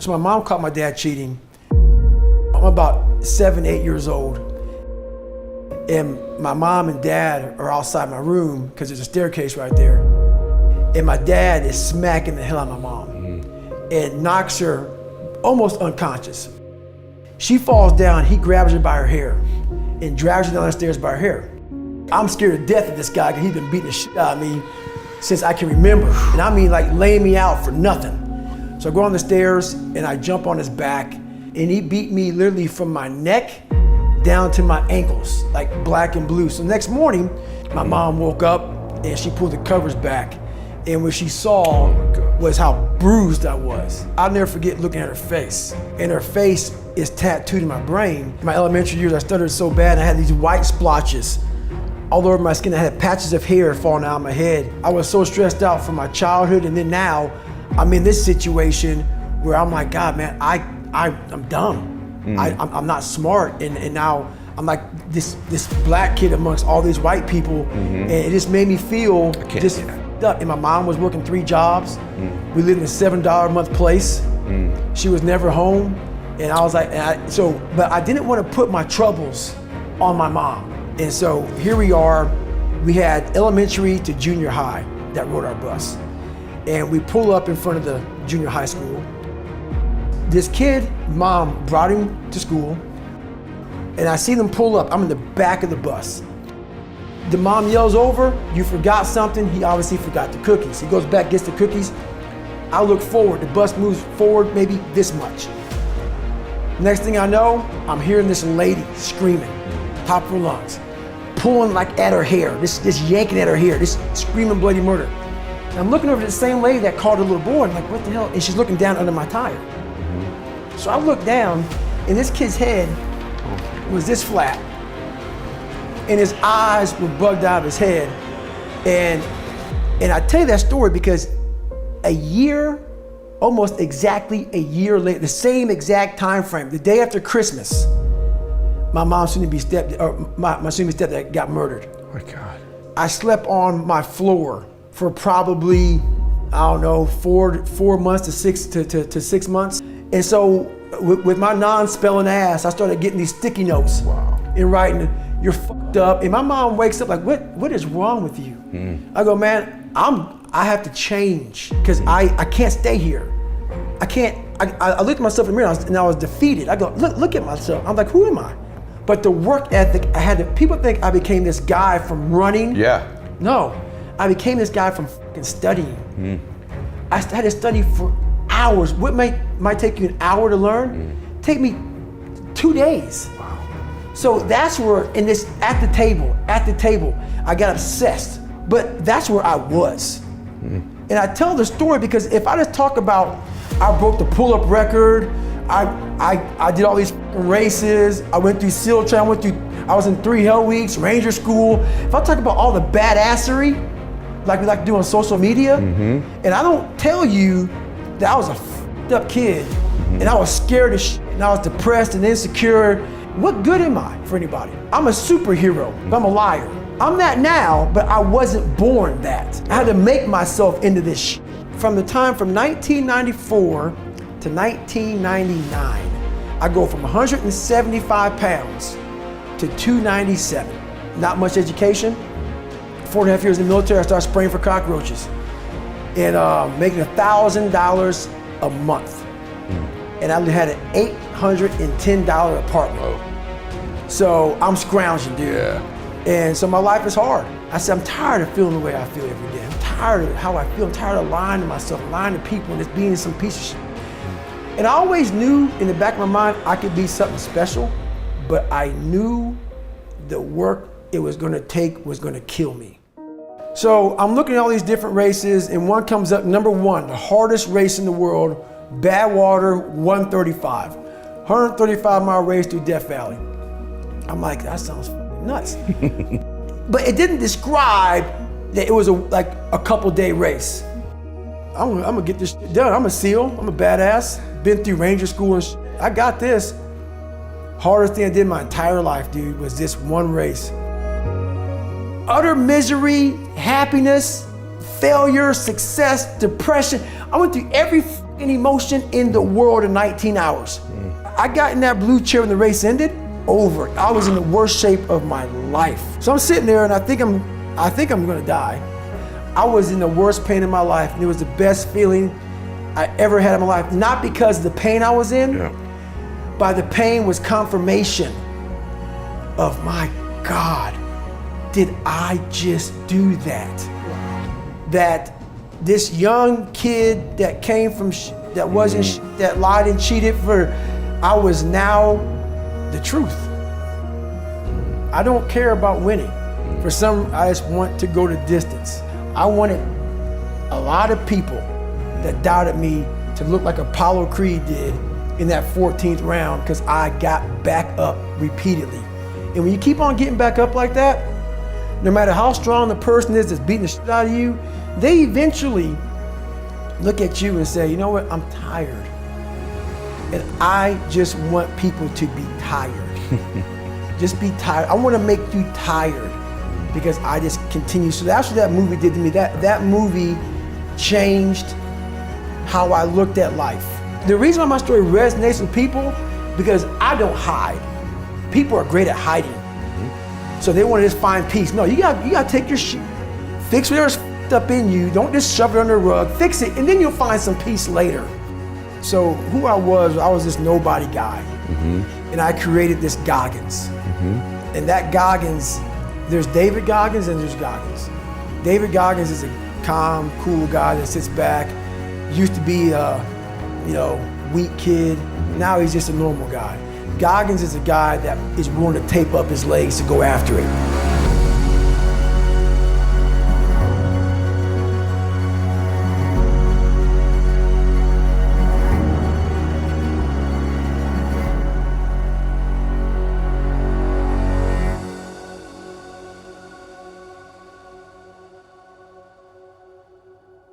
So my mom caught my dad cheating. I'm about 7, 8 years old. And my mom and dad are outside my room because there's a staircase right there. And my dad is smacking the hell out of my mom and knocks her almost unconscious. She falls down, he grabs her by her hair and drags her down the stairs by her hair. I'm scared to death of this guy because he's been beating the shit out of me since I can remember. And I mean like laying me out for nothing. So I go on the stairs and I jump on his back and he beat me literally from my neck down to my ankles, like black and blue. So next morning, my mom woke up and she pulled the covers back. And what she saw was how bruised I was. I'll never forget looking at her face. And her face is tattooed in my brain. In my elementary years, I stuttered so bad, I had these white splotches all over my skin. I had patches of hair falling out of my head. I was so stressed out from my childhood, and then now I'm in this situation where I'm like, God, man, I'm dumb. I'm not smart, and now I'm like this black kid amongst all these white people, and it just made me feel just f***ed up. And my mom was working 3 jobs. We lived in a $7 a month place. She was never home, and I was like, but I didn't want to put my troubles on my mom. And so here we are. We had elementary to junior high that rode our bus, and we pull up in front of the junior high school. This kid, mom brought him to school, and I see them pull up. I'm in the back of the bus. The mom yells over, "You forgot something." He obviously forgot the cookies. He goes back, gets the cookies. I look forward, the bus moves forward maybe this much. Next thing I know, I'm hearing this lady screaming, top of her lungs, pulling like at her hair, this yanking at her hair, this screaming bloody murder. And I'm looking over to the same lady that called her little boy, and I'm like, what the hell? And she's looking down under my tire. So I look down, and this kid's head was this flat, and his eyes were bugged out of his head. And I tell you that story because a year, almost exactly a year later, the same exact time frame, the day after Christmas, my mom's soon-to-be stepdad got murdered. Oh my God. I slept on my floor for probably, I don't know, 4 months to 6 months. And so with my non-spelling ass, I started getting these sticky notes and writing, "You're fucked up." And my mom wakes up like, what is wrong with you? I go, man, I have to change because I can't stay here. I looked at myself in the mirror and I was defeated. I go, look at myself. I'm like, who am I? But the work ethic, people think I became this guy from running. Yeah. No, I became this guy from fucking studying. I had to study for hours. What might take you an hour to learn, take me 2 days. Wow. So that's where, at the table, I got obsessed. But that's where I was. And I tell the story because if I just talk about, I broke the pull-up record, I did all these races, I went through SEAL training, I was in 3 Hell Weeks, Ranger School. If I talk about all the badassery, like we like to do on social media, and I don't tell you that I was a f***ed up kid, and I was scared of shit, and I was depressed and insecure, what good am I for anybody? I'm a superhero, but I'm a liar. I'm that now, but I wasn't born that. I had to make myself into this shit. From the time from 1994 to 1999, I go from 175 pounds to 297. Not much education. 4.5 years in the military, I started spraying for cockroaches and making $1,000 a month. And I had an $810 apartment. Whoa. So I'm scrounging, dude. Yeah. And so my life is hard. I said, I'm tired of feeling the way I feel every day. I'm tired of how I feel. I'm tired of lying to myself, lying to people, and just being some piece of shit. And I always knew in the back of my mind I could be something special, but I knew the work it was gonna take was gonna kill me. So I'm looking at all these different races, and one comes up, number 1, the hardest race in the world, Badwater 135. 135-mile race through Death Valley. I'm like, that sounds fucking nuts. But it didn't describe that it was like a couple-day race. I'm gonna get this shit done. I'm a SEAL, I'm a badass. Been through Ranger School and shit. I got this. Hardest thing I did my entire life, dude, was this one race. Utter misery, happiness, failure, success, depression. I went through every emotion in the world in 19 hours. I got in that blue chair when the race ended, over. I was in the worst shape of my life. So I'm sitting there and I think I'm gonna die. I was in the worst pain in my life, and it was the best feeling I ever had in my life. Not because of the pain I was in, but the pain was confirmation of, my God, did I just do that? That this young kid that came from that wasn't that lied and cheated I was now the truth. I don't care about winning. For some, I just want to go the distance. I wanted a lot of people that doubted me to look like Apollo Creed did in that 14th round, because I got back up repeatedly. And when you keep on getting back up like that, no matter how strong the person is that's beating the shit out of you, they eventually look at you and say, you know what, I'm tired. And I just want people to be tired. Just be tired. I want to make you tired, because I just continue. So that's what that movie did to me. That movie changed how I looked at life. The reason why my story resonates with people, because I don't hide. People are great at hiding. So they want to just find peace. No, you got to take your shit, fix whatever's up in you. Don't just shove it under the rug. Fix it, and then you'll find some peace later. So who I was this nobody guy. And I created this Goggins. And that Goggins, there's David Goggins and there's Goggins. David Goggins is a calm, cool guy that sits back. Used to be a, weak kid. Now he's just a normal guy. Goggins is a guy that is willing to tape up his legs to go after it.